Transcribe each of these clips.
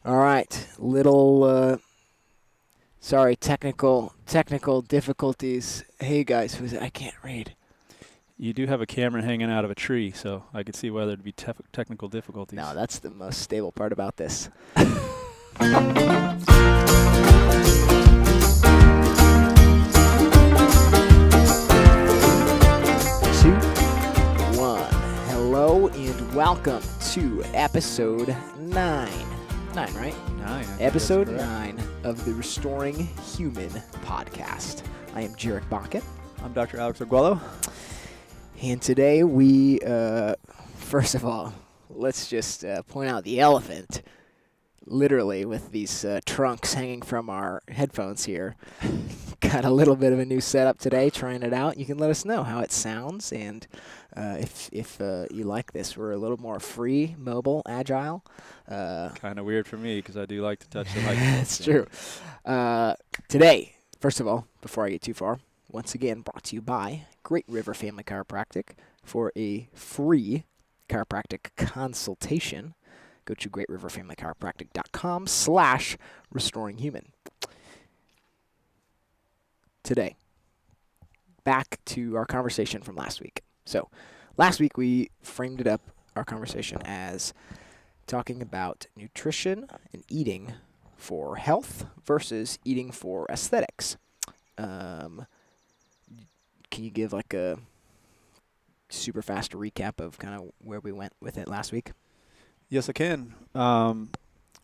All right, sorry, technical difficulties. Hey guys, who's it? I can't read. You do have a camera hanging out of a tree, so I could see why there'd be technical No, difficulties. that's the most stable part about this. 2, 1. Hello and welcome to episode 9. 9, right? 9. I think that's Episode correct. 9 of the Restoring Human podcast. I am Jarek Bakken. I'm Dr. Alex Arguello. And today we, first of all, let's just point out the elephant, literally with these trunks hanging from our headphones here. Got a little bit of a new setup today, trying it out. You can let us know how it sounds, and if you like this. We're a little more free, mobile, agile. Kind of weird for me because I do like to touch the mic. That's true. Today, first of all, before I get too far, once again brought to you by Great River Family Chiropractic. For a free chiropractic consultation, go to greatriverfamilychiropractic.com/restoringhuman. Today, back to our conversation from last week. So, last week we framed it up, our conversation, as talking about nutrition and eating for health versus eating for aesthetics. Can you give like a super fast recap of kind of where we went with it last week? Yes, I can. Well,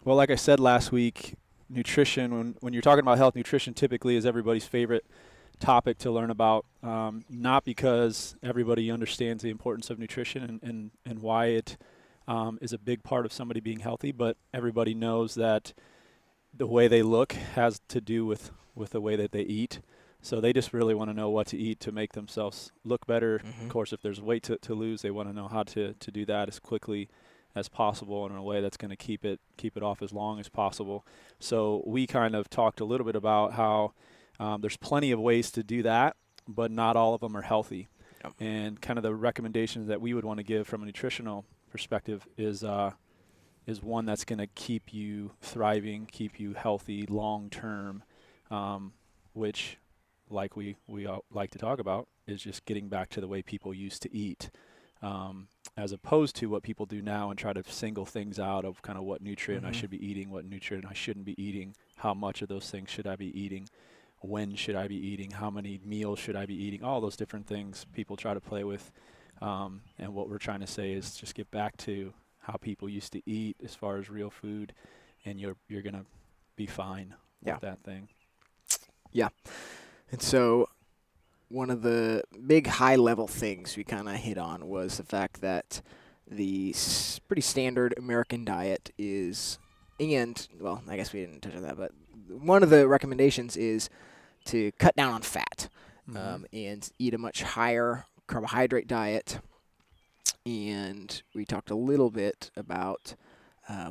like I said last week, nutrition, when you're talking about health, nutrition typically is everybody's favorite topic to learn about, not because everybody understands the importance of nutrition and why it is a big part of somebody being healthy, but everybody knows that the way they look has to do with the way that they eat. So they just really want to know what to eat to make themselves look better. Of course, if there's weight to lose, they want to know how to do that as quickly as possible and in a way that's going to keep it off as long as possible. So we kind of talked a little bit about how there's plenty of ways to do that, but not all of them are healthy. Yep. And kind of the recommendations that we would want to give from a nutritional perspective is one that's going to keep you thriving, keep you healthy long term, which, like we all like to talk about, is just getting back to the way people used to eat, as opposed to what people do now and try to single things out of kind of what nutrient I should be eating, what nutrient I shouldn't be eating, how much of those things should I be eating, when should I be eating, how many meals should I be eating, all those different things people try to play with. And what we're trying to say is just get back to how people used to eat as far as real food, and you're going to be fine with that thing. Yeah. And so one of the big high-level things we kind of hit on was the fact that the pretty standard American diet is, and, well, I guess we didn't touch on that, but one of the recommendations is to cut down on fat and eat a much higher carbohydrate diet. And we talked a little bit about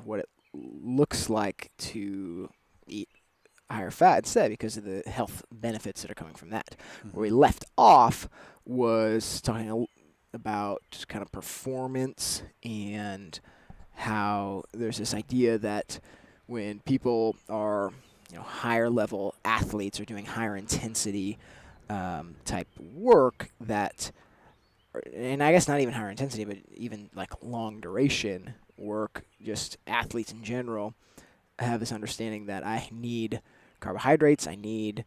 what it looks like to eat higher fat instead because of the health benefits that are coming from that. Where we left off was talking about kind of performance and how there's this idea that when people are higher level athletes or doing higher intensity type work, that, and I guess not even higher intensity, but even like long duration work, just athletes in general have this understanding that I need carbohydrates, I need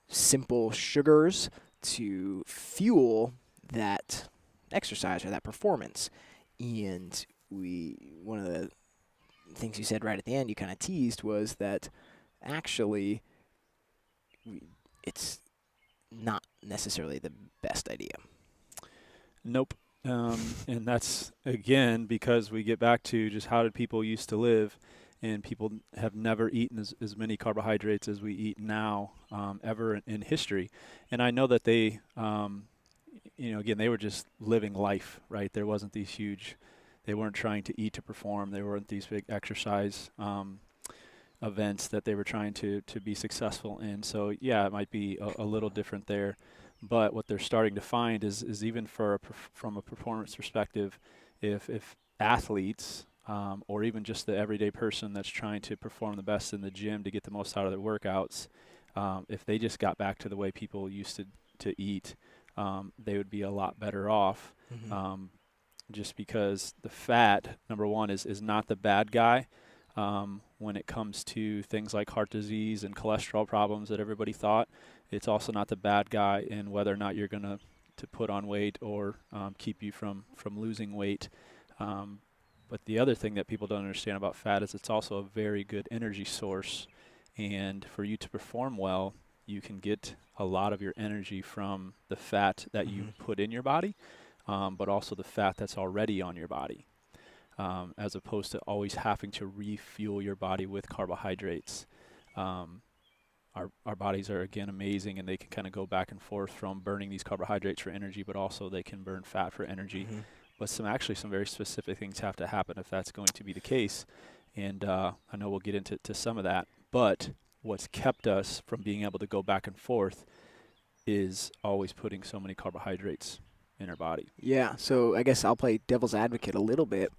simple sugars to fuel that exercise or that performance. And one of the things you said right at the end, you kind of teased, was that actually it's not necessarily the best idea. Nope. And that's, again, because we get back to just how did people used to live, and people have never eaten as many carbohydrates as we eat now ever in history. And I know that they, again, they were just living life, right? There wasn't these huge, they weren't trying to eat to perform. There weren't these big exercise events that they were trying to be successful in. So, yeah, it might be a little different there. But what they're starting to find is even from a performance perspective, if athletes or even just the everyday person that's trying to perform the best in the gym to get the most out of their workouts, if they just got back to the way people used to eat, they would be a lot better off. Mm-hmm. Just because the fat, number one, is not the bad guy when it comes to things like heart disease and cholesterol problems that everybody thought. It's also not the bad guy in whether or not you're going to put on weight or keep you from losing weight. But the other thing that people don't understand about fat is it's also a very good energy source. And for you to perform well, you can get a lot of your energy from the fat that you put in your body, but also the fat that's already on your body, as opposed to always having to refuel your body with carbohydrates. Our bodies are, again, amazing, and they can kind of go back and forth from burning these carbohydrates for energy, but also they can burn fat for energy. Mm-hmm. But some very specific things have to happen if that's going to be the case. And I know we'll get into some of that. But what's kept us from being able to go back and forth is always putting so many carbohydrates in our body. Yeah, so I guess I'll play devil's advocate a little bit.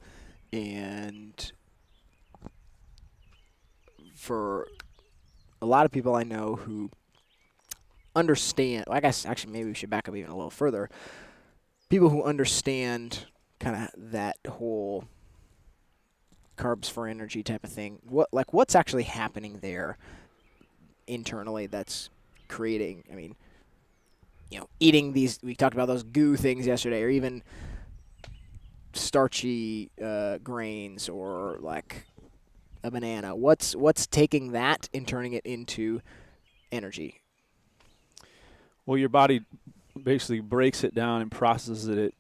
And for a lot of people I know who understand, well, I guess actually maybe we should back up even a little further. People who understand kind of that whole carbs for energy type of thing. What's actually happening there internally that's creating, I mean, eating these, we talked about those goo things yesterday, or even starchy grains, or like a banana. What's taking that and turning it into energy? Well, your body basically breaks it down and processes it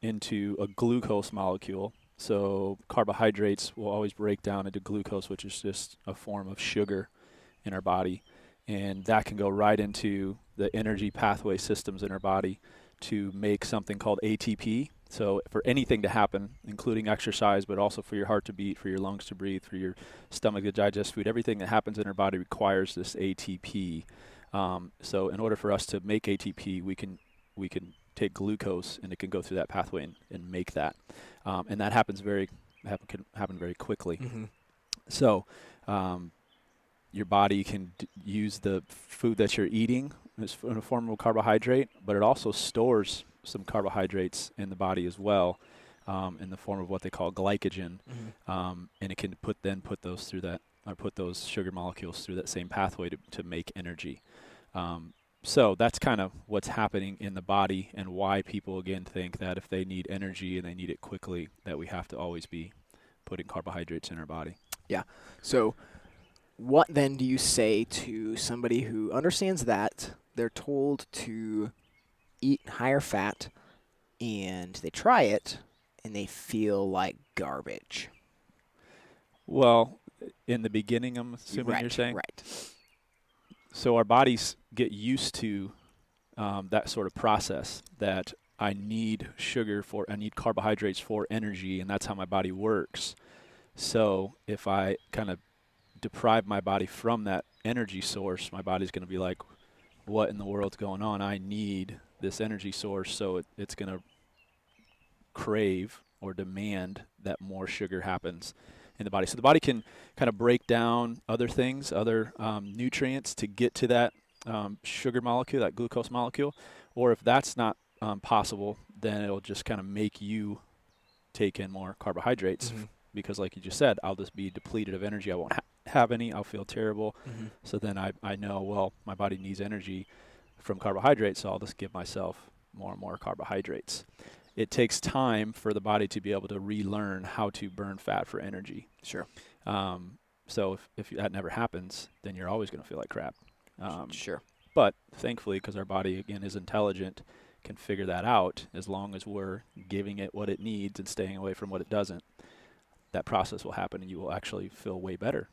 into a glucose molecule. So carbohydrates will always break down into glucose, which is just a form of sugar in our body. And that can go right into the energy pathway systems in our body to make something called ATP. So for anything to happen, including exercise, but also for your heart to beat, for your lungs to breathe, for your stomach to digest food, everything that happens in our body requires this ATP. So in order for us to make ATP, we can take glucose, and it can go through that pathway and make that. And that can happen very quickly. Mm-hmm. So your body can use the food that you're eating in a form of carbohydrate, but it also stores some carbohydrates in the body as well, in the form of what they call glycogen. Mm-hmm. And it can put those through that, or put those sugar molecules through that same pathway to make energy. So that's kind of what's happening in the body, and why people, again, think that if they need energy and they need it quickly, that we have to always be putting carbohydrates in our body. Yeah. So what then do you say to somebody who understands that they're told to eat higher fat, and they try it and they feel like garbage? Well, in the beginning, I'm assuming Right, you're saying? right. So our bodies get used to that sort of process, that I need carbohydrates for energy, and that's how my body works. So if I kind of deprive my body from that energy source, my body's going to be like, what in the world's going on? I need this energy source, so it's going to crave or demand that more sugar happens in the body. So the body can kind of break down other things, other nutrients to get to that sugar molecule, that glucose molecule. Or if that's not possible, then it'll just kind of make you take in more carbohydrates. Mm-hmm. Because like you just said, I'll just be depleted of energy. I won't have any. I'll feel terrible. Mm-hmm. So then I know, well, my body needs energy from carbohydrates, so I'll just give myself more and more carbohydrates. It takes time for the body to be able to relearn how to burn fat for energy. Sure. So if that never happens, then you're always going to feel like crap. Sure. But thankfully, because our body, again, is intelligent, can figure that out as long as we're giving it what it needs and staying away from what it doesn't. That process will happen, and you will actually feel way better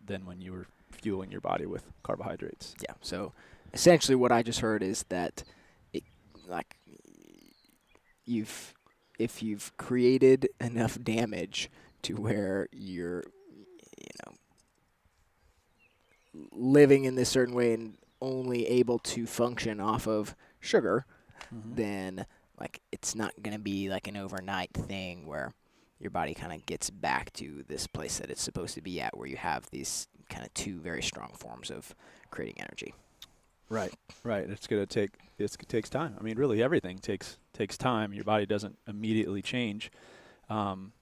than when you were fueling your body with carbohydrates. Yeah. So essentially what I just heard is that if you've created enough damage to where you're living in this certain way and only able to function off of sugar, then it's not going to be like an overnight thing where your body kind of gets back to this place that it's supposed to be at, where you have these kind of two very strong forms of creating energy. Right. It takes time. I mean, really everything takes time. Your body doesn't immediately change. And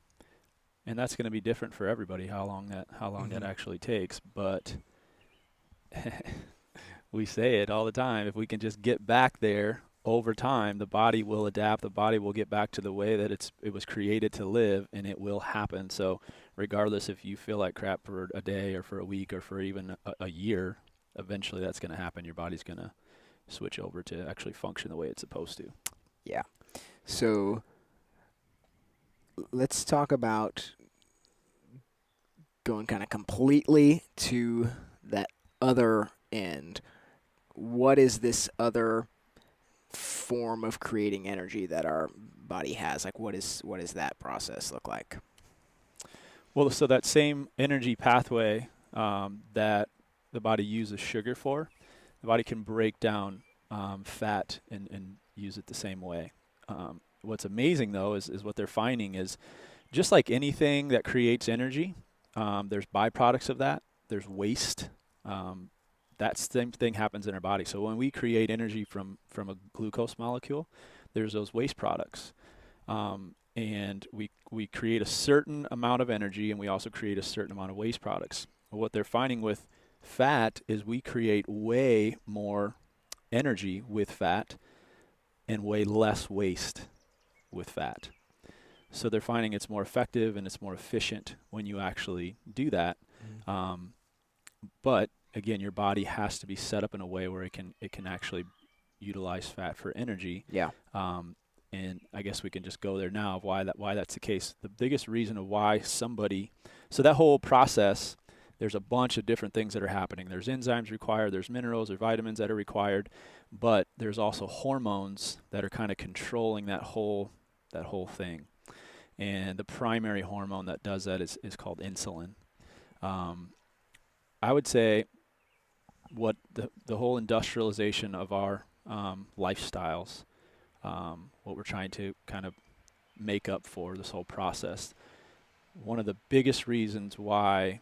that's going to be different for everybody, how long that actually takes. But we say it all the time. If we can just get back there over time, the body will adapt. The body will get back to the way that it was created to live, and it will happen. So regardless if you feel like crap for a day or for a week or for even a year, eventually that's going to happen. Your body's going to switch over to actually function the way it's supposed to. Yeah. So let's talk about going kind of completely to that other end. What is this other form of creating energy that our body has? Like, what does that process look like? Well, so that same energy pathway that the body uses sugar for, the body can break down fat and use it the same way. What's amazing, though, is what they're finding is just like anything that creates energy, there's byproducts of that. There's waste. That same thing happens in our body. So when we create energy from a glucose molecule, there's those waste products. And we create a certain amount of energy, and we also create a certain amount of waste products. But what they're finding with fat is we create way more energy with fat and way less waste with fat. So they're finding it's more effective and it's more efficient when you actually do that. But again, your body has to be set up in a way where it can actually utilize fat for energy. Yeah. And I guess we can just go there now of why that's the case. The biggest reason of why so that whole process, there's a bunch of different things that are happening. There's enzymes required, there's minerals or vitamins that are required, but there's also hormones that are kind of controlling that whole thing. And the primary hormone that does that is called insulin. I would say what the whole industrialization of our lifestyles, what we're trying to kind of make up for this whole process. One of the biggest reasons why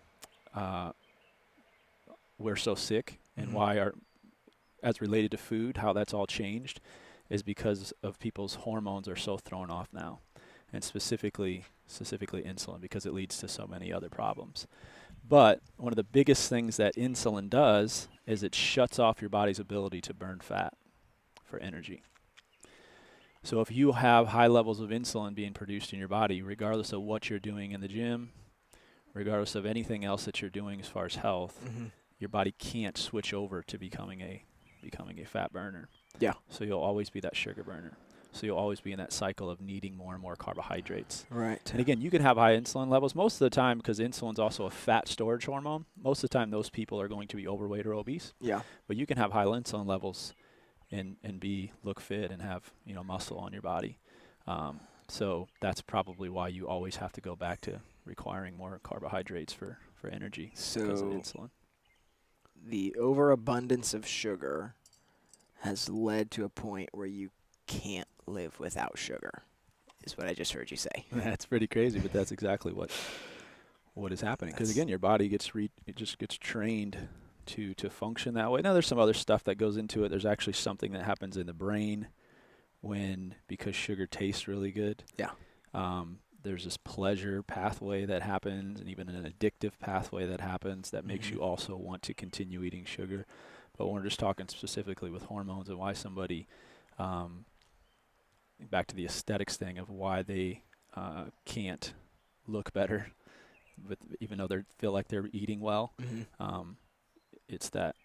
we're so sick and why as related to food, how that's all changed is because of people's hormones are so thrown off now, and specifically insulin, because it leads to so many other problems. But one of the biggest things that insulin does is it shuts off your body's ability to burn fat for energy. So if you have high levels of insulin being produced in your body, regardless of what you're doing in the gym, regardless of anything else that you're doing as far as health, your body can't switch over to becoming a fat burner. Yeah. So you'll always be that sugar burner. So you'll always be in that cycle of needing more and more carbohydrates. Right. And again, you can have high insulin levels most of the time because insulin's also a fat storage hormone. Most of the time, those people are going to be overweight or obese. Yeah. But you can have high insulin levels and look fit and have muscle on your body. So that's probably why you always have to go back to requiring more carbohydrates for energy because of insulin. The overabundance of sugar has led to a point where you can't live without sugar, is what I just heard you say. That's pretty crazy, but that's exactly what is happening. Because again, your body gets trained to function that way. Now, there's some other stuff that goes into it. There's actually something that happens in the brain because sugar tastes really good. Yeah. There's this pleasure pathway that happens, and even an addictive pathway that happens that makes you also want to continue eating sugar. But when we're just talking specifically with hormones and why somebody, back to the aesthetics thing of why they can't look better, but even though they feel like they're eating well, it's that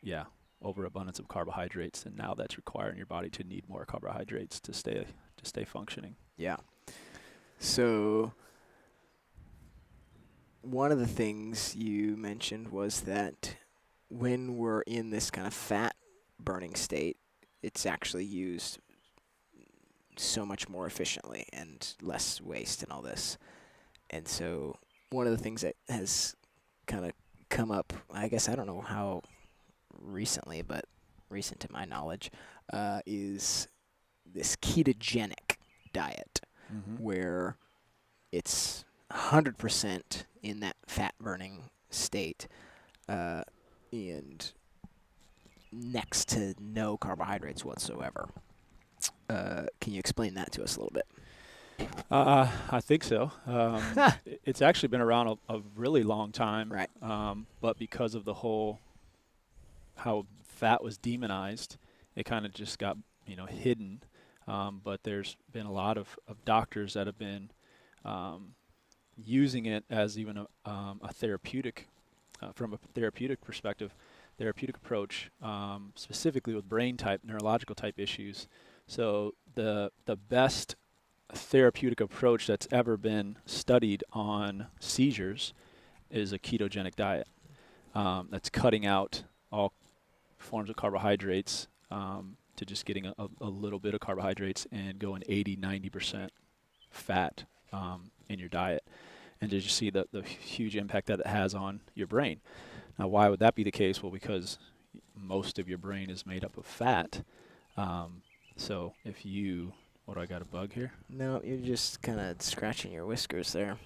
overabundance of carbohydrates, and now that's requiring your body to need more carbohydrates to stay functioning. Yeah. So one of the things you mentioned was that when we're in this kind of fat burning state, it's actually used so much more efficiently and less waste and all this. And so one of the things that has kind of come up, I guess I don't know how recently, but recent to my knowledge, is this ketogenic diet, where it's 100% in that fat burning state, and next to no carbohydrates whatsoever. Can you explain that to us a little bit? I think so. It's actually been around a really long time, Right. but because of the whole how fat was demonized, it kind of just got hidden. But there's been a lot of doctors that have been using it as even a therapeutic, from a therapeutic perspective, therapeutic approach, specifically with brain type, neurological type issues. So the best therapeutic approach that's ever been studied on seizures is a ketogenic diet. That's cutting out all forms of carbohydrates, to just getting a little bit of carbohydrates and going 80, 90% fat in your diet. And to just see the huge impact that it has on your brain. Now, why would that be the case? Well, because most of your brain is made up of fat. So if you, what do I got, a bug here? No, you're just kind of scratching your whiskers there.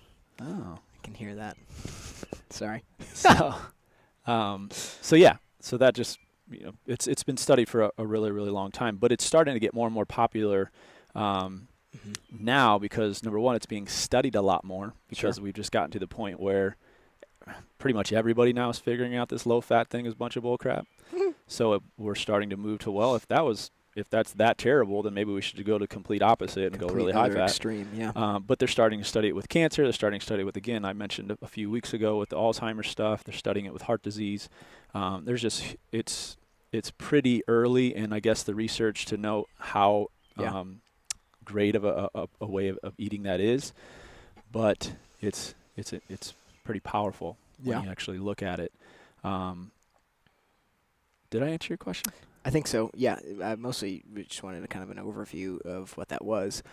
Oh. I can hear that. Sorry. So, so yeah, so that just, it's been studied for a really, really long time, but it's starting to get more and more popular now because, number one, it's being studied a lot more because we've just gotten to the point where pretty much everybody now is figuring out this low-fat thing is a bunch of bull crap. So we're starting to move to, well, if that's that terrible, then maybe we should go to complete opposite and go really high fat. Extreme, yeah. But they're starting to study it with cancer. They're starting to study it with, again, I mentioned a few weeks ago with the Alzheimer's stuff. They're studying it with heart disease. There's just, it's pretty early, and I guess the research to know how great of a way of eating that is, but it's pretty powerful when you actually look at it. Did I answer your question? I think so. Yeah, I mostly just wanted a kind of an overview of what that was.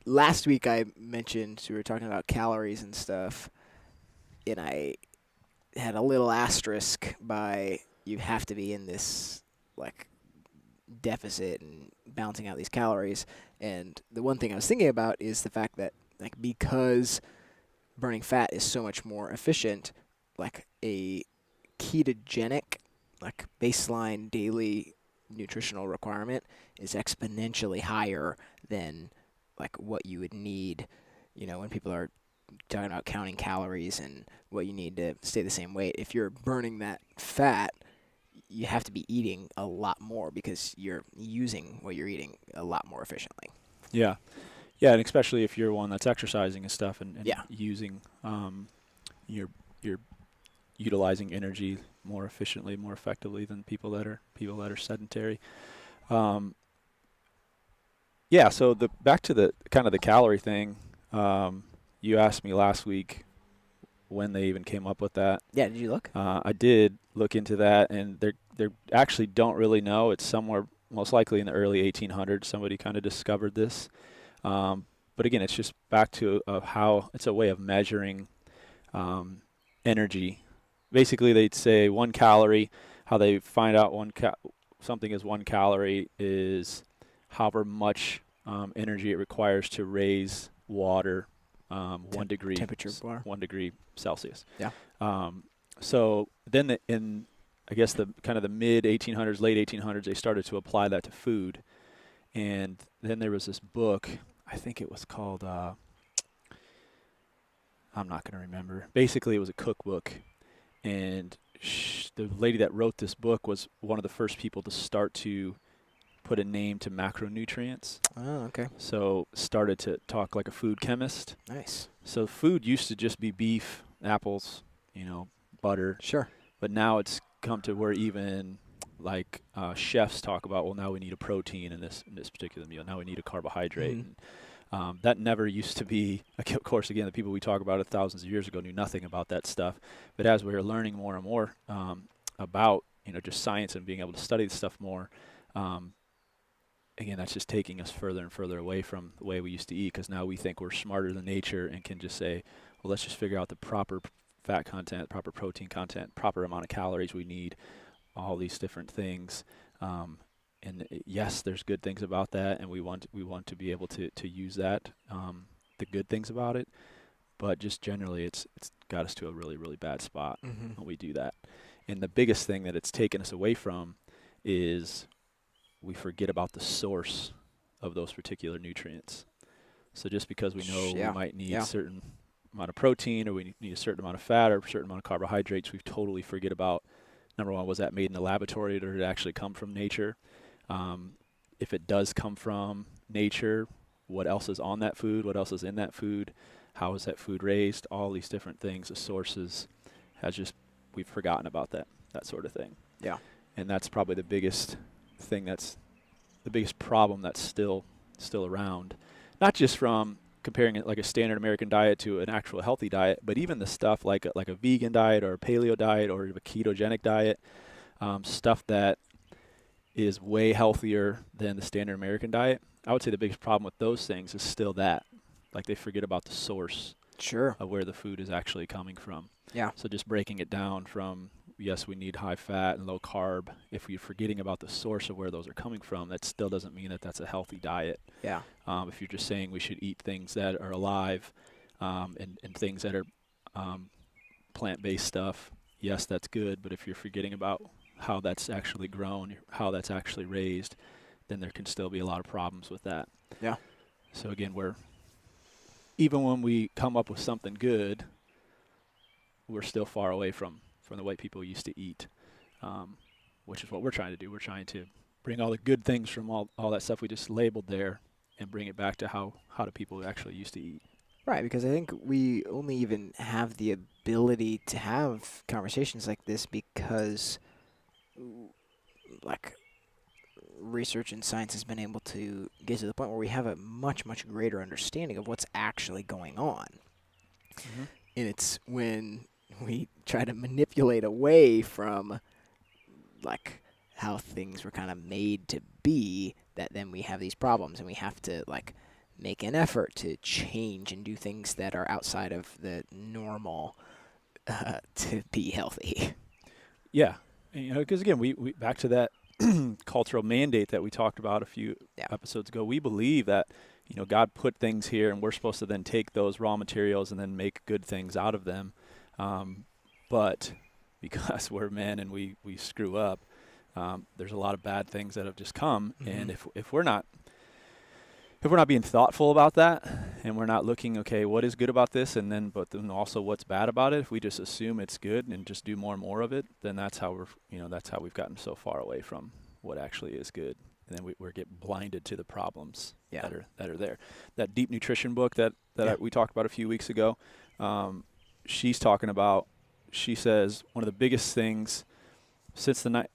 Last week I mentioned, so we were talking about calories and stuff, and I had a little asterisk by you have to be in this like deficit and balancing out these calories. And the one thing I was thinking about is the fact that like because burning fat is so much more efficient, like a ketogenic like baseline daily nutritional requirement is exponentially higher than like what you would need, when people are talking about counting calories and what you need to stay the same weight. If you're burning that fat, you have to be eating a lot more because you're using what you're eating a lot more efficiently. Yeah. Yeah, and especially if you're one that's exercising and stuff and using you're utilizing energy more efficiently, more effectively than people that are sedentary. Yeah, so back to the kind of the calorie thing. You asked me last week when they even came up with that. Yeah, did you look? I did look into that, and they actually don't really know. It's somewhere most likely in the early 1800s. Somebody kind of discovered this. But again, it's just back to how it's a way of measuring energy. Basically, they'd say 1 calorie. How they find out something is 1 calorie is however much energy it requires to raise water 1 degree temperature bar. 1 degree Celsius. Yeah. So then in I guess the kind of the mid 1800s, late 1800s, they started to apply that to food, and then there was this book. I think it was called. I'm not going to remember. Basically, it was a cookbook, and the lady that wrote this book was one of the first people to start to put a name to macronutrients. Oh, okay. So started to talk like a food chemist. Nice. So food used to just be beef, apples, butter. Sure. But now it's come to where even like chefs talk about, well, now we need a protein in this particular meal. Now we need a carbohydrate. Mm-hmm. And, that never used to be. Of course, again, the people we talk about it thousands of years ago knew nothing about that stuff. But as we were learning more and more about just science and being able to study this stuff more, again, that's just taking us further and further away from the way we used to eat, because now we think we're smarter than nature and can just say, well, let's just figure out the proper fat content, proper protein content, proper amount of calories we need, all these different things. And yes, there's good things about that, and we want to be able to use that the good things about it, but just generally it's got us to a really, really bad spot Mm-hmm. when we do that. And the biggest thing that it's taken us away from is we forget about the source of those particular nutrients. So just because we know we Yeah. might need Yeah. certain amount of protein or we need a certain amount of fat or a certain amount of carbohydrates, we totally forget about, number one, was that made in a laboratory or did it actually come from nature? If it does come from nature, what else is on that food? What else is in that food? How is that food raised? All these different things, the sources, we've forgotten about that sort of thing. Yeah. And that's probably the biggest thing, that's the biggest problem that's still around. Not just from comparing it like a standard American diet to an actual healthy diet, but even the stuff like a vegan diet or a paleo diet or a ketogenic diet, stuff that is way healthier than the standard American diet. I would say the biggest problem with those things is still that. Like they forget about the source Sure. of where the food is actually coming from. Yeah. So just breaking it down from, yes, we need high fat and low carb. If you're forgetting about the source of where those are coming from, that still doesn't mean that that's a healthy diet. Yeah. If you're just saying we should eat things that are alive and things that are plant-based stuff, yes, that's good. But if you're forgetting about how that's actually grown, how that's actually raised, then there can still be a lot of problems with that. Yeah. So again, even when we come up with something good, we're still far away from the way people used to eat, which is what we're trying to do. We're trying to bring all the good things from all that stuff we just labeled there and bring it back to how do people actually used to eat. Right, because I think we only even have the ability to have conversations like this because, like, research and science has been able to get to the point where we have a much, much greater understanding of what's actually going on. Mm-hmm. And it's when we try to manipulate away from, like, how things were kind of made to be that then we have these problems and we have to, like, make an effort to change and do things that are outside of the normal to be healthy. Yeah, and, because again, we back to that cultural mandate that we talked about a few Yeah. episodes ago. We believe that God put things here, and we're supposed to then take those raw materials and then make good things out of them. But because we're men and we screw up, there's a lot of bad things that have just come. Mm-hmm. And if we're not being thoughtful about that, and we're not looking, okay, what is good about this, but then also what's bad about it, if we just assume it's good and just do more and more of it, then that's how we've gotten so far away from what actually is good, and then we're getting blinded to the problems Yeah. that are there. That Deep Nutrition book that we talked about a few weeks ago, she's talking about. She says one of the biggest things since the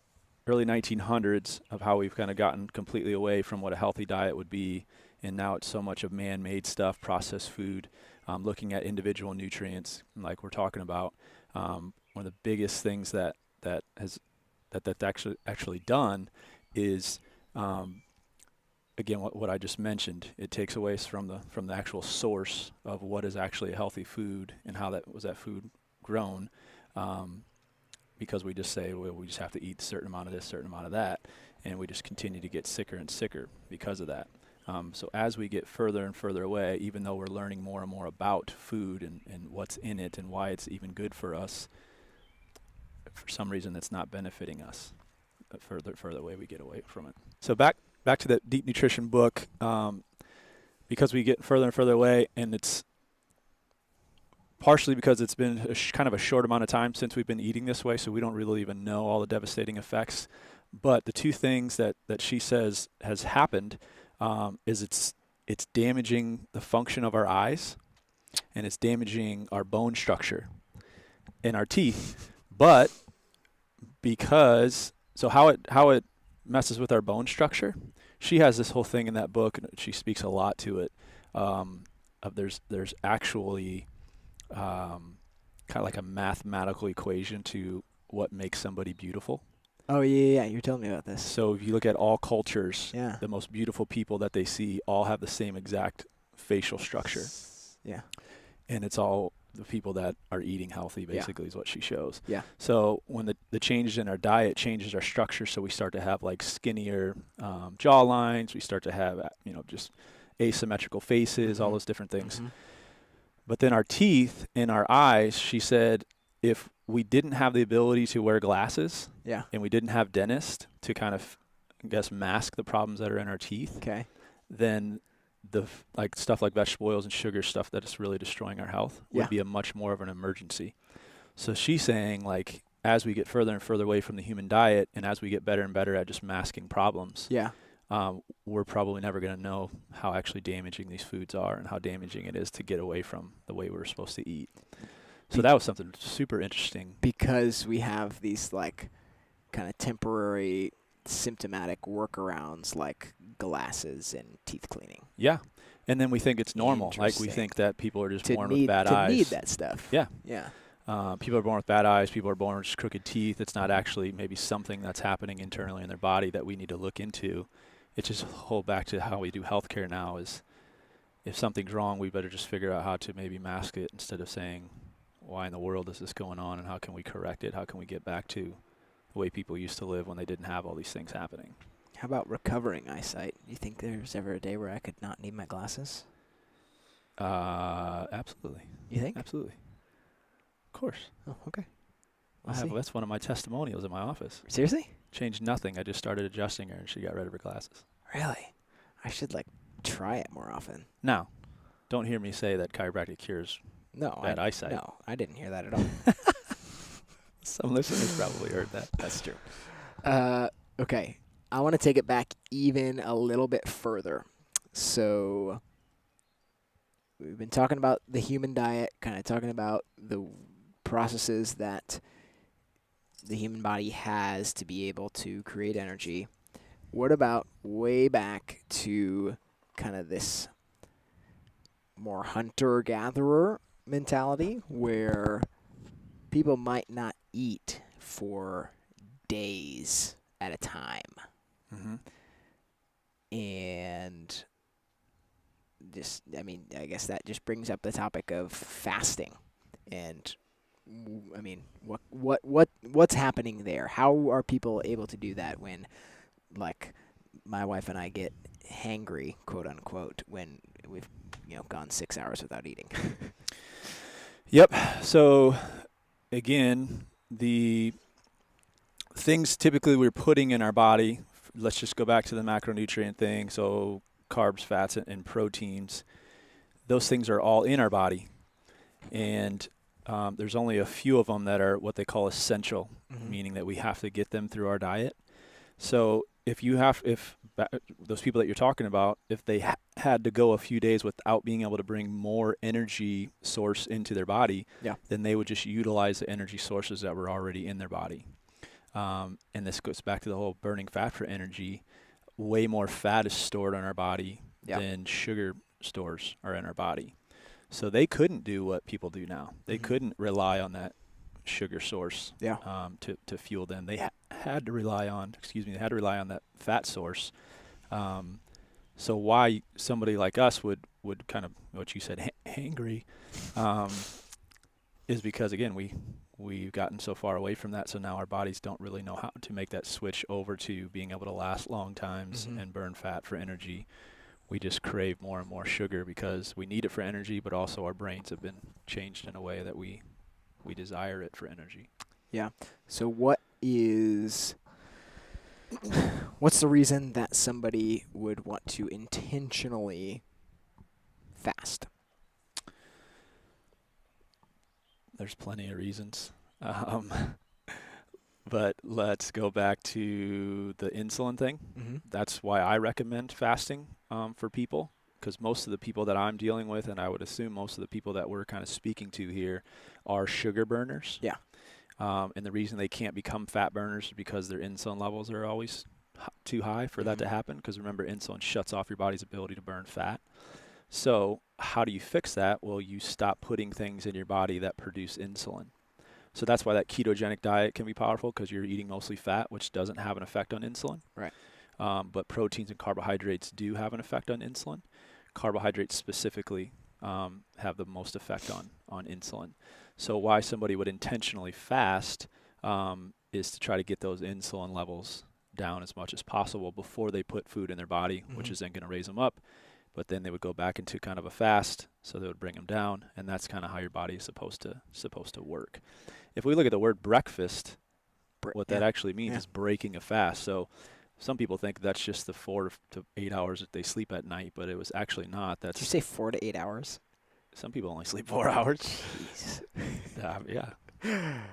early 1900s of how we've kind of gotten completely away from what a healthy diet would be. And now it's so much of man-made stuff, processed food, looking at individual nutrients, like we're talking about. One of the biggest things that's actually done is, again, what I just mentioned. It takes away from the actual source of what is actually a healthy food and how that food grown, because we just say, well, we just have to eat a certain amount of this, certain amount of that, and we just continue to get sicker and sicker because of that. So as we get further and further away, even though we're learning more and more about food and what's in it and why it's even good for us, for some reason it's not benefiting us. Further away we get away from it. So back to the Deep Nutrition book, because we get further and further away, and it's partially because it's been kind of a short amount of time since we've been eating this way, so we don't really even know all the devastating effects. But the two things that she says has happened is it's damaging the function of our eyes, and it's damaging our bone structure in our teeth. But how it messes with our bone structure, she has this whole thing in that book, and she speaks a lot to it. Of there's actually kind of like a mathematical equation to what makes somebody beautiful. Oh, yeah, you're telling me about this. So if you look at all cultures, Yeah. the most beautiful people that they see all have the same exact facial structure. Yeah. And it's all the people that are eating healthy, basically, is what she shows. Yeah. So when the changes in our diet changes our structure, so we start to have like skinnier jaw lines, we start to have, just asymmetrical faces, all those different things. Mm-hmm. But then our teeth and our eyes, she said, if we didn't have the ability to wear glasses Yeah. and we didn't have dentists to kind of, I guess, mask the problems that are in our teeth, Okay. then like stuff like vegetable oils and sugar stuff that is really destroying our health would Yeah. be a much more of an emergency. So she's saying, like, as we get further and further away from the human diet and as we get better and better at just masking problems, Yeah. we're probably never going to know how actually damaging these foods are and how damaging it is to get away from the way we're supposed to eat. So that was something super interesting. Because we have these like kind of temporary symptomatic workarounds like glasses and teeth cleaning. Yeah. And then we think it's normal. Like we Interesting. think that people are just To born need with bad to eyes. need that stuff. Yeah. Yeah. People are born with bad eyes. People are born with just crooked teeth. It's not actually maybe something that's happening internally in their body that we need to look into. It's just whole back to how we do healthcare now is if something's wrong, we better just figure out how to maybe mask it instead of saying, why in the world is this going on and how can we correct it? How can we get back to the way people used to live when they didn't have all these things happening? How about recovering eyesight? Do you think there's ever a day where I could not need my glasses? Absolutely. You think? Absolutely. Of course. Oh, okay. That's one of my testimonials in my office. Seriously? Changed nothing. I just started adjusting her and she got rid of her glasses. Really? I should like try it more often. Now, don't hear me say that chiropractic cures No, bad eyesight. No, I didn't hear that at all. Some listeners probably heard that. That's true. Okay. I want to take it back even a little bit further. So we've been talking about the human diet, kind of talking about the processes that the human body has to be able to create energy. What about way back to kind of this more hunter-gatherer mentality where people might not eat for days at a time? Mm-hmm. And just, I mean, I guess that just brings up the topic of fasting. And I mean, what's happening there? How are people able to do that when, like, my wife and I get hangry, quote unquote, when we've gone 6 hours without eating? Yep. So again, the things typically we're putting in our body, let's just go back to the macronutrient thing. So carbs, fats, and proteins, those things are all in our body. And there's only a few of them that are what they call essential, meaning that we have to get them through our diet. So if those people that you're talking about, if they had to go a few days without being able to bring more energy source into their body, then they would just utilize the energy sources that were already in their body. And this goes back to the whole burning fat for energy. Way more fat is stored in our body than sugar stores are in our body. So they couldn't do what people do now. They couldn't rely on that sugar source to fuel them. They had to rely on that fat source. So why somebody like us would kind of, what you said, hangry, is because, again, we've gotten so far away from that, so now our bodies don't really know how to make that switch over to being able to last long times and burn fat for energy. We just crave more and more sugar because we need it for energy, but also our brains have been changed in a way that we desire it for energy. Yeah. So what's the reason that somebody would want to intentionally fast? There's plenty of reasons. But let's go back to the insulin thing. That's why I recommend fasting for people, because most of the people that I'm dealing with, and I would assume most of the people that we're kind of speaking to here, are sugar burners. Yeah. And the reason they can't become fat burners is because their insulin levels are always too high for that to happen, because remember, insulin shuts off your body's ability to burn fat. So how do you fix that? Well, you stop putting things in your body that produce insulin. So that's why that ketogenic diet can be powerful, because you're eating mostly fat, which doesn't have an effect on insulin. Right. But proteins and carbohydrates do have an effect on insulin. Carbohydrates specifically have the most effect on insulin. So why somebody would intentionally fast is to try to get those insulin levels down as much as possible before they put food in their body, which is then going to raise them up. but then they would go back into kind of a fast, so they would bring them down, and that's kind of how your body is supposed to work. If we look at the word breakfast, what that actually means is breaking a fast. So some people think that's just the 4 to 8 hours that they sleep at night, but it was actually not. Did you say 4 to 8 hours? Some people only sleep 4 hours. Jeez. Yeah.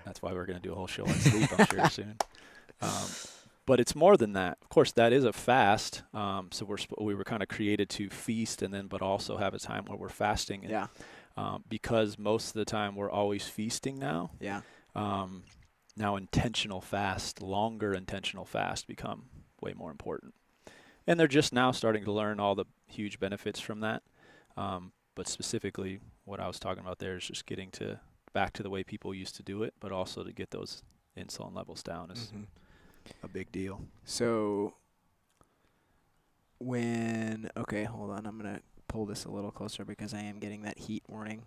That's why we're going to do a whole show on sleep, I'm sure, soon. But it's more than that. Of course, that is a fast. So we were kind of created to feast but also have a time where we're fasting. And, because most of the time we're always feasting now. Yeah. Now longer intentional fast become way more important. And they're just now starting to learn all the huge benefits from that. But specifically, what I was talking about there is just getting back to the way people used to do it, but also to get those insulin levels down is a big deal. So hold on, I'm going to pull this a little closer because I am getting that heat warning.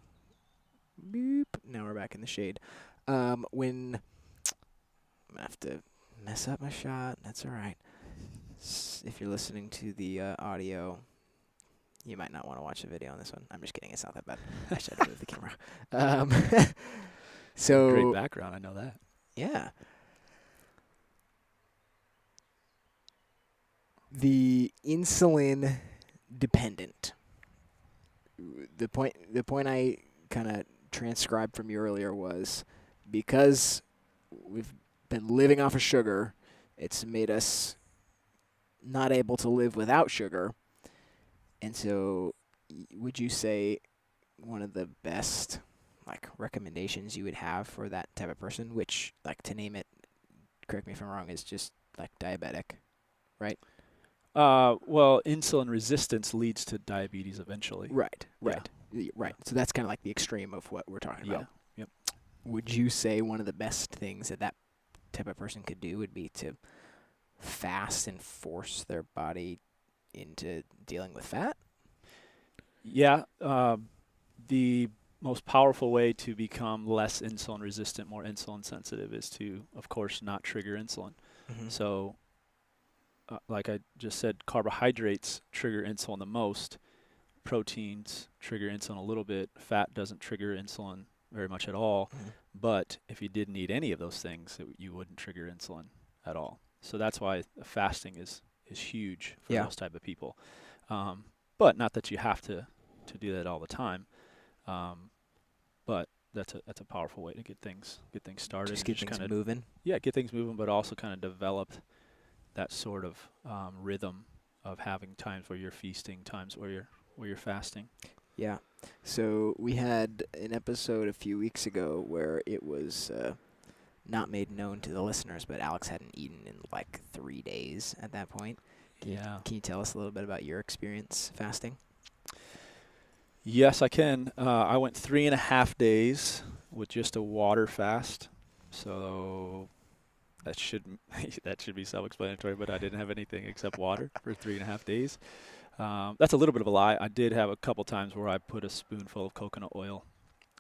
Boop. Now we're back in the shade. When I'm going to have to mess up my shot, that's all right. If you're listening to the audio, you might not want to watch the video on this one. I'm just kidding. It's not that bad. I should have moved the camera. So great background. I know that. Yeah. The insulin dependent. The point I kind of transcribed from you earlier was because we've been living off of sugar, it's made us not able to live without sugar. And so would you say one of the best recommendations you would have for that type of person, which to name it, correct me if I'm wrong, is just diabetic, right? Well, insulin resistance leads to diabetes eventually. Right. So that's kind of the extreme of what we're talking about. Yep. Would you say one of the best things that type of person could do would be to fast and force their body into dealing with fat? Yeah. The most powerful way to become less insulin resistant, more insulin sensitive, is to, of course, not trigger insulin. Mm-hmm. So, like I just said, carbohydrates trigger insulin the most. Proteins trigger insulin a little bit. Fat doesn't trigger insulin very much at all. Mm-hmm. But if you didn't eat any of those things, you wouldn't trigger insulin at all. So that's why fasting is huge for those type of people. But not that you have to do that all the time. But that's a powerful way to get things started. Just get things moving. Yeah, get things moving, but also kind of develop that sort of rhythm of having times where you're feasting, times where you're fasting. Yeah. So we had an episode a few weeks ago where it was not made known to the listeners, but Alex hadn't eaten in 3 days at that point. Can you tell us a little bit about your experience fasting? Yes, I can. I went 3.5 days with just a water fast. So that should be self-explanatory, but I didn't have anything except water for 3.5 days. That's a little bit of a lie. I did have a couple times where I put a spoonful of coconut oil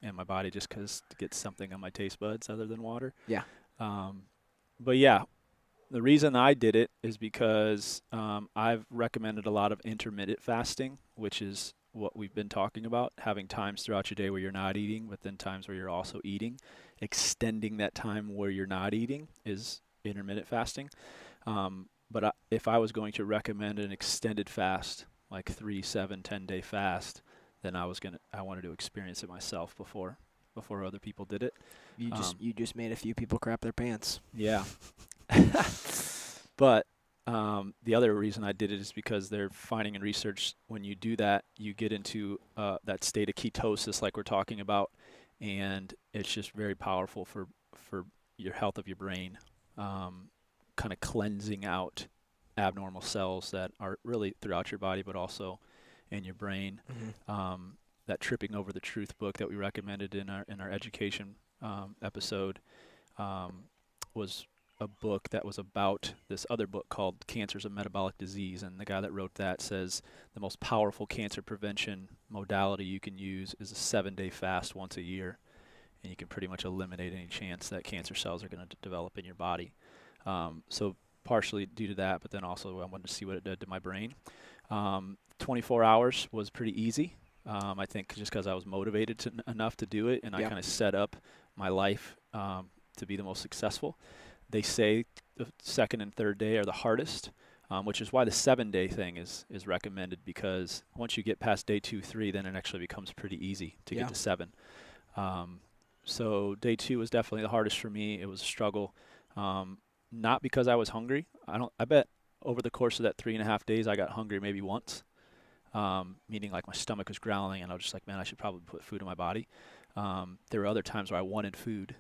in my body just to get something on my taste buds other than water. Yeah. But yeah, the reason I did it is because I've recommended a lot of intermittent fasting, which is what we've been talking about, having times throughout your day where you're not eating, but then times where you're also eating. Extending that time where you're not eating is intermittent fasting. But if I was going to recommend an extended fast, 3, 7, 10-day fast, then I wanted to experience it myself before other people did it. You just made a few people crap their pants. Yeah. But the other reason I did it is because they're finding in research when you do that, you get into that state of ketosis like we're talking about, and it's just very powerful for your health of your brain. Kind of cleansing out abnormal cells that are really throughout your body, but also in your brain. Mm-hmm. That Tripping Over the Truth book that we recommended in our education episode was a book that was about this other book called Cancer's a Metabolic Disease, and the guy that wrote that says the most powerful cancer prevention modality you can use is a 7-day fast once a year, and you can pretty much eliminate any chance that cancer cells are going to develop in your body. So partially due to that, but then also I wanted to see what it did to my brain. Um, 24 hours was pretty easy. I think just because I was motivated enough to do it, and I Yeah. kind of set up my life to be the most successful. They say the second and third day are the hardest, which is why the 7-day thing is recommended, because once you get past day 2, 3, then it actually becomes pretty easy to get Yeah. to 7. Um, so day 2 was definitely the hardest for me. It was a struggle, not because I was hungry. I bet over the course of that 3.5 days, I got hungry maybe once, meaning like my stomach was growling, and I was just like, man, I should probably put food in my body. There were other times where I wanted food,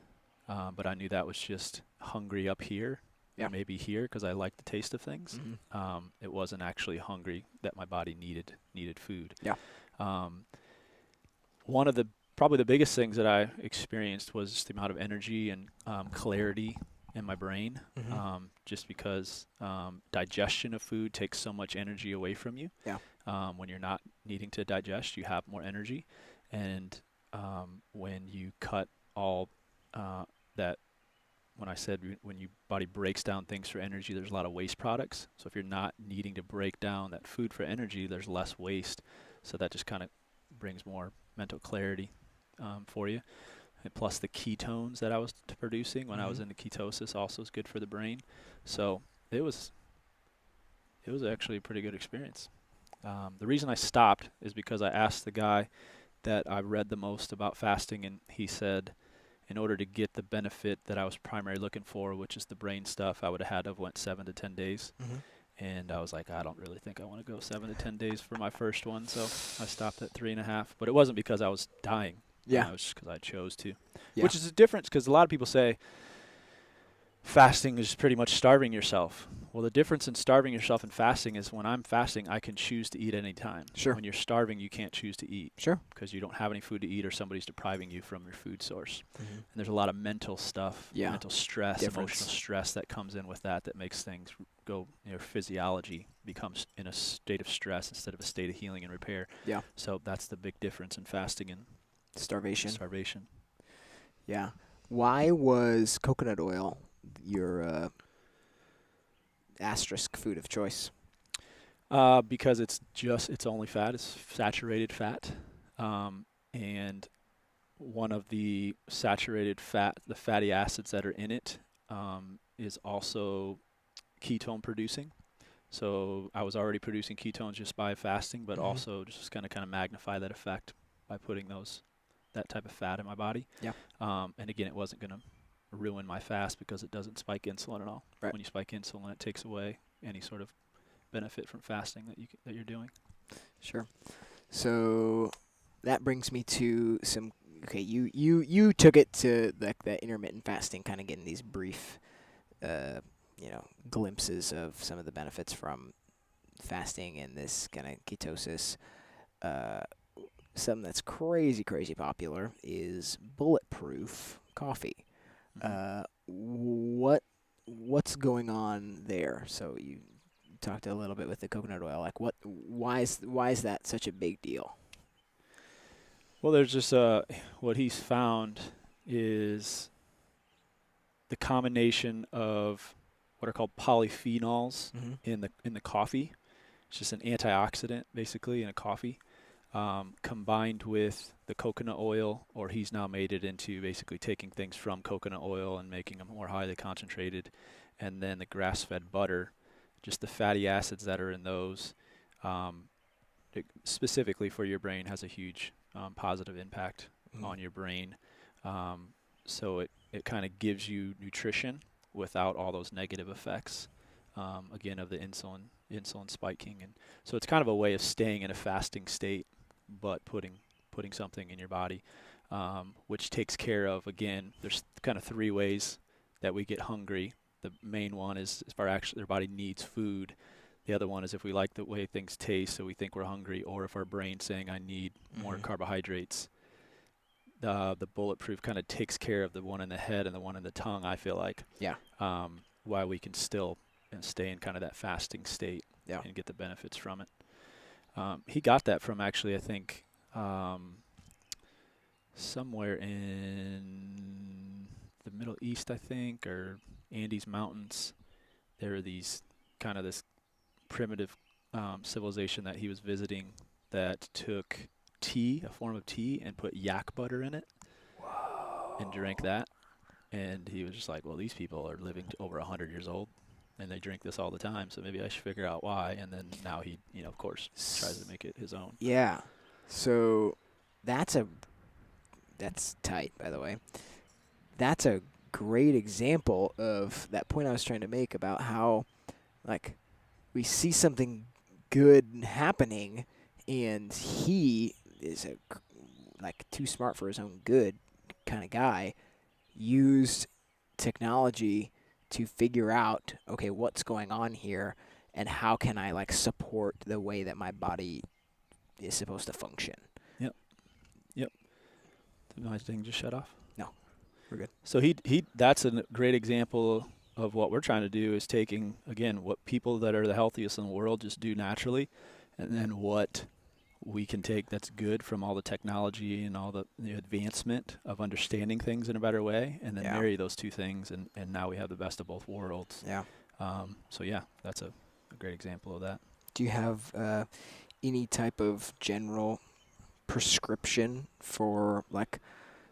but I knew that was just hungry up here, Yeah. or maybe here because I like the taste of things. Hmm. It wasn't actually hungry that my body needed food. Yeah. Um, One of the probably the biggest things that I experienced was the amount of energy and clarity in my brain, Hmm. just because digestion of food takes so much energy away from you. Yeah. When you're not needing to digest, you have more energy, and when you cut all that, when I said when your body breaks down things for energy, there's a lot of waste products. So if you're not needing to break down that food for energy, there's less waste. So that just kind of brings more mental clarity for you. And plus the ketones that I was producing when I Hmm. was into ketosis also is good for the brain. So it was actually a pretty good experience. The reason I stopped is because I asked the guy that I read the most about fasting, and he said in order to get the benefit that I was primarily looking for, which is the brain stuff, I would have had to have went 7 to 10 days. Hmm. And I was like, I don't really think I want to go 7 to 10 days for my first one, so I stopped at 3.5. But it wasn't because I was dying. Yeah. It was just because I chose to, Yeah. which is a difference, because a lot of people say fasting is pretty much starving yourself. Well, the difference in starving yourself and fasting is when I'm fasting, I can choose to eat any time. Sure. When you're starving, you can't choose to eat Sure. because you don't have any food to eat, or somebody's depriving you from your food source. Hmm. And there's a lot of mental stuff, Yeah. mental stress, Difference. emotional stress that comes in with that makes things go, your physiology becomes in a state of stress instead of a state of healing and repair. Yeah. So that's the big difference in fasting and Starvation. starvation. Yeah. Why was coconut oil your asterisk food of choice? Because it's only fat, it's saturated fat. And one of the the fatty acids that are in it, is also ketone producing. So I was already producing ketones just by fasting, but Hmm. also just kind of magnify that effect by putting that type of fat in my body. Yeah. And again, it wasn't going to ruin my fast because it doesn't spike insulin at all. Right. When you spike insulin, it takes away any sort of benefit from fasting that you're doing. Sure. So that brings me to some. Okay, you took it to that intermittent fasting, kind of getting these brief, glimpses of some of the benefits from fasting and this kind of ketosis. Uh, Something that's crazy popular is bulletproof coffee. Hmm. What's going on there? So you talked a little bit with the coconut oil. Like, why is that such a big deal? Well, there's just what he's found is the combination of what are called polyphenols Mm-hmm. in the coffee. It's just an antioxidant basically in a coffee, combined with the coconut oil, or he's now made it into basically taking things from coconut oil and making them more highly concentrated, and then the grass-fed butter, just the fatty acids that are in those, um, specifically for your brain, has a huge positive impact Mm. on your brain. Um, so it kind of gives you nutrition without all those negative effects, again, of the insulin spiking. And so it's kind of a way of staying in a fasting state, but putting something in your body, which takes care of, again, there's kind of 3 ways that we get hungry. The main one is if our body needs food. The other one is if we like the way things taste, so we think we're hungry, or if our brain's saying I need more Mhm. carbohydrates. The bulletproof kind of takes care of the one in the head and the one in the tongue, I feel like, Yeah. why we can still stay in kind of that fasting state Yeah. and get the benefits from it. He got that from, actually, I think, somewhere in the Middle East, I think, or Andes Mountains. There are these kind of this primitive civilization that he was visiting that took tea, a form of tea, and put yak butter in it and drank that. And he was just like, well, these people are living to over 100 years old and they drink this all the time. So maybe I should figure out why. And then now he, of course, tries to make it his own. Yeah. So that's tight, by the way. That's a great example of that point I was trying to make about how, like, we see something good happening, and he is like too smart for his own good kind of guy. Used technology to figure out, okay, what's going on here, and how can I like support the way that my body is supposed to function. Yep. Yep. Did my thing just shut off? No, we're good. So that's a great example of what we're trying to do is taking, again, what people that are the healthiest in the world just do naturally, and then what we can take that's good from all the technology and all the advancement of understanding things in a better way, and then marry those two things, and now we have the best of both worlds. Yeah. So yeah, that's a great example of that. Do you have any type of general prescription for, like,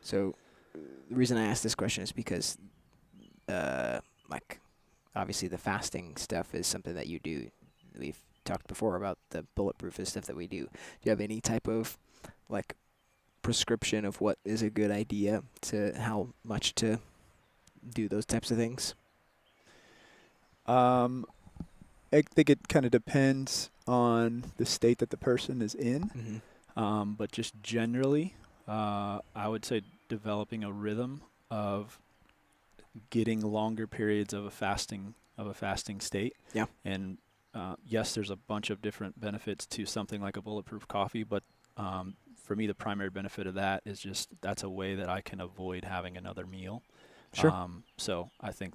so the reason I asked this question is because like, obviously the fasting stuff is something that you do. We've talked before about the bulletproof and stuff that we do. Do you have any type of like prescription of what is a good idea to how much to do those types of things? I think it kind of depends on the state that the person is in. Mm-hmm. But just generally, I would say developing a rhythm of getting longer periods of a fasting state. Yeah. And yes, there's a bunch of different benefits to something like a bulletproof coffee, but for me, the primary benefit of that is just that's a way that I can avoid having another meal. Sure. So I think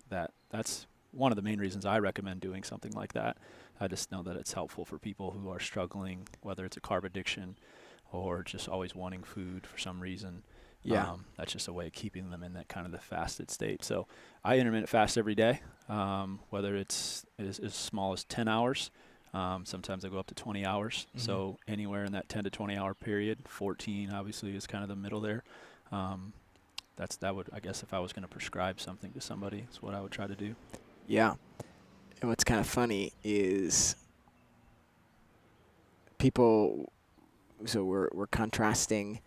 that's one of the main reasons I recommend doing something like that. I just know that it's helpful for people who are struggling, whether it's a carb addiction or just always wanting food for some reason. Yeah. That's just a way of keeping them in that kind of the fasted state. So I intermittent fast every day, whether it's as small as 10 hours. Sometimes I go up to 20 hours. Mm-hmm. So anywhere in that 10 to 20 hour period, 14 obviously is kind of the middle there. That would, I guess, if I was going to prescribe something to somebody, is what I would try to do. Yeah. And what's kind of funny is people, so we're contrasting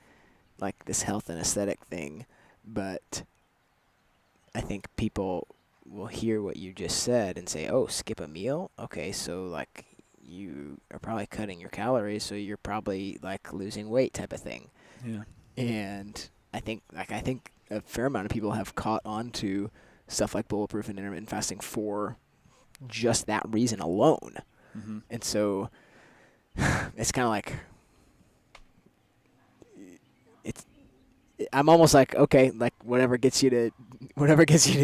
like this health and aesthetic thing, but I think people will hear what you just said and say, oh, skip a meal? Okay, so like you are probably cutting your calories, so you're probably like losing weight type of thing. Yeah. And I think a fair amount of people have caught on to stuff like bulletproof and intermittent fasting for just that reason alone. Mm-hmm. And so it's kind of like, I'm almost like, okay, like whatever gets you to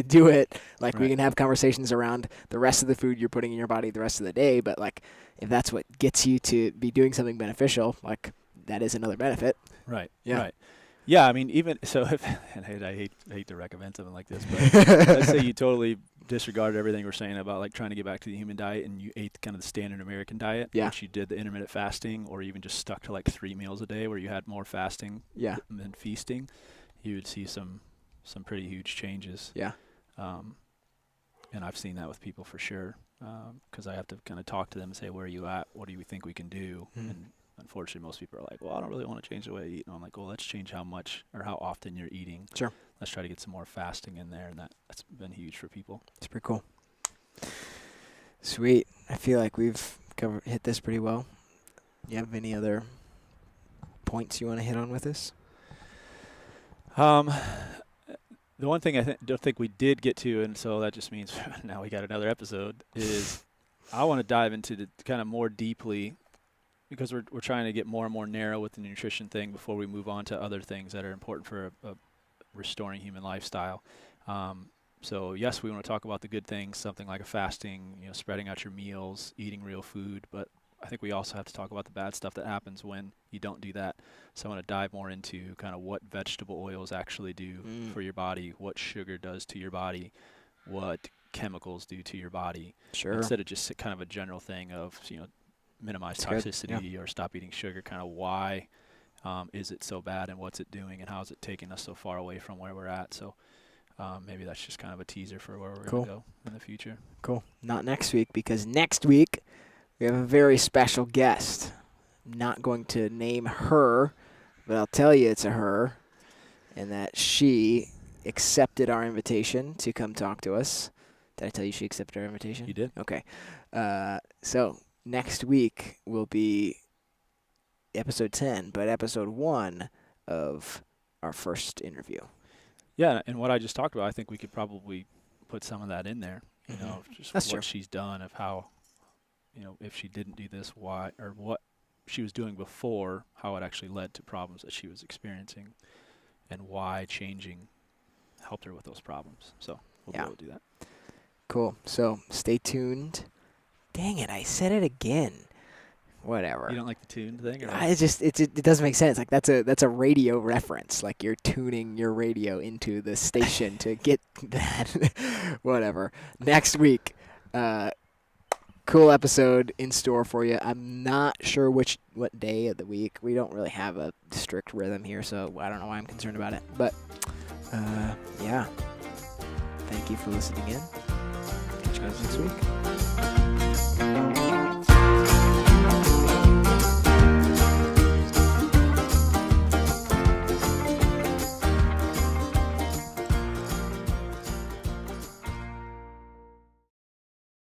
do it. Like we can have conversations around the rest of the food you're putting in your body the rest of the day. But like, if that's what gets you to be doing something beneficial, like that is another benefit. Right. Yeah. Right. Yeah. I mean, even so, and I hate to recommend something like this, but let's say you totally disregarded everything we're saying about like trying to get back to the human diet, and you ate kind of the standard American diet, which you did the intermittent fasting, or even just stuck to like 3 meals a day where you had more fasting than feasting, you would see some pretty huge changes. Yeah. And I've seen that with people for sure, because I have to kind of talk to them and say, where are you at? What do you think we can do? And unfortunately, most people are like, well, I don't really want to change the way I eat. And I'm like, well, let's change how much or how often you're eating. Sure. Let's try to get some more fasting in there, and that's been huge for people. It's pretty cool. Sweet. I feel like we've hit this pretty well. You have any other points you want to hit on with this? The one thing I don't think we did get to, and so that just means now we got another episode, is I want to dive into the kind of more deeply, because we're trying to get more and more narrow with the nutrition thing before we move on to other things that are important for a restoring human lifestyle. So yes, we want to talk about the good things, something like a fasting, spreading out your meals, eating real food, but I think we also have to talk about the bad stuff that happens when you don't do that. So I want to dive more into kind of what vegetable oils actually do for your body, what sugar does to your body, what chemicals do to your body. Sure. Instead of just kind of a general thing of, minimize That's good. toxicity or stop eating sugar, kind of why is it so bad and what's it doing and how is it taking us so far away from where we're at. So maybe that's just kind of a teaser for where we're going to go in the future. Cool. Not next week, because next week we have a very special guest. I'm not going to name her, but I'll tell you it's a her, and that she accepted our invitation to come talk to us. Did I tell you she accepted our invitation? You did? Okay. So next week will be episode 10, but episode 1 of our first interview. Yeah, and what I just talked about, I think we could probably put some of that in there. You know, just That's what true. she's done, of how, you know, if she didn't do this, why, or what she was doing before, how it actually led to problems that she was experiencing, and why changing helped her with those problems. So we'll be able to do that. Cool. So stay tuned. Dang it, I said it again. Whatever. You don't like the tune thing? Or It doesn't make sense. Like that's a radio reference. Like you're tuning your radio into the station to get that. Whatever. Next week, cool episode in store for you. I'm not sure what day of the week. We don't really have a strict rhythm here, so I don't know why I'm concerned about it. But yeah. Thank you for listening in. Catch you guys next week.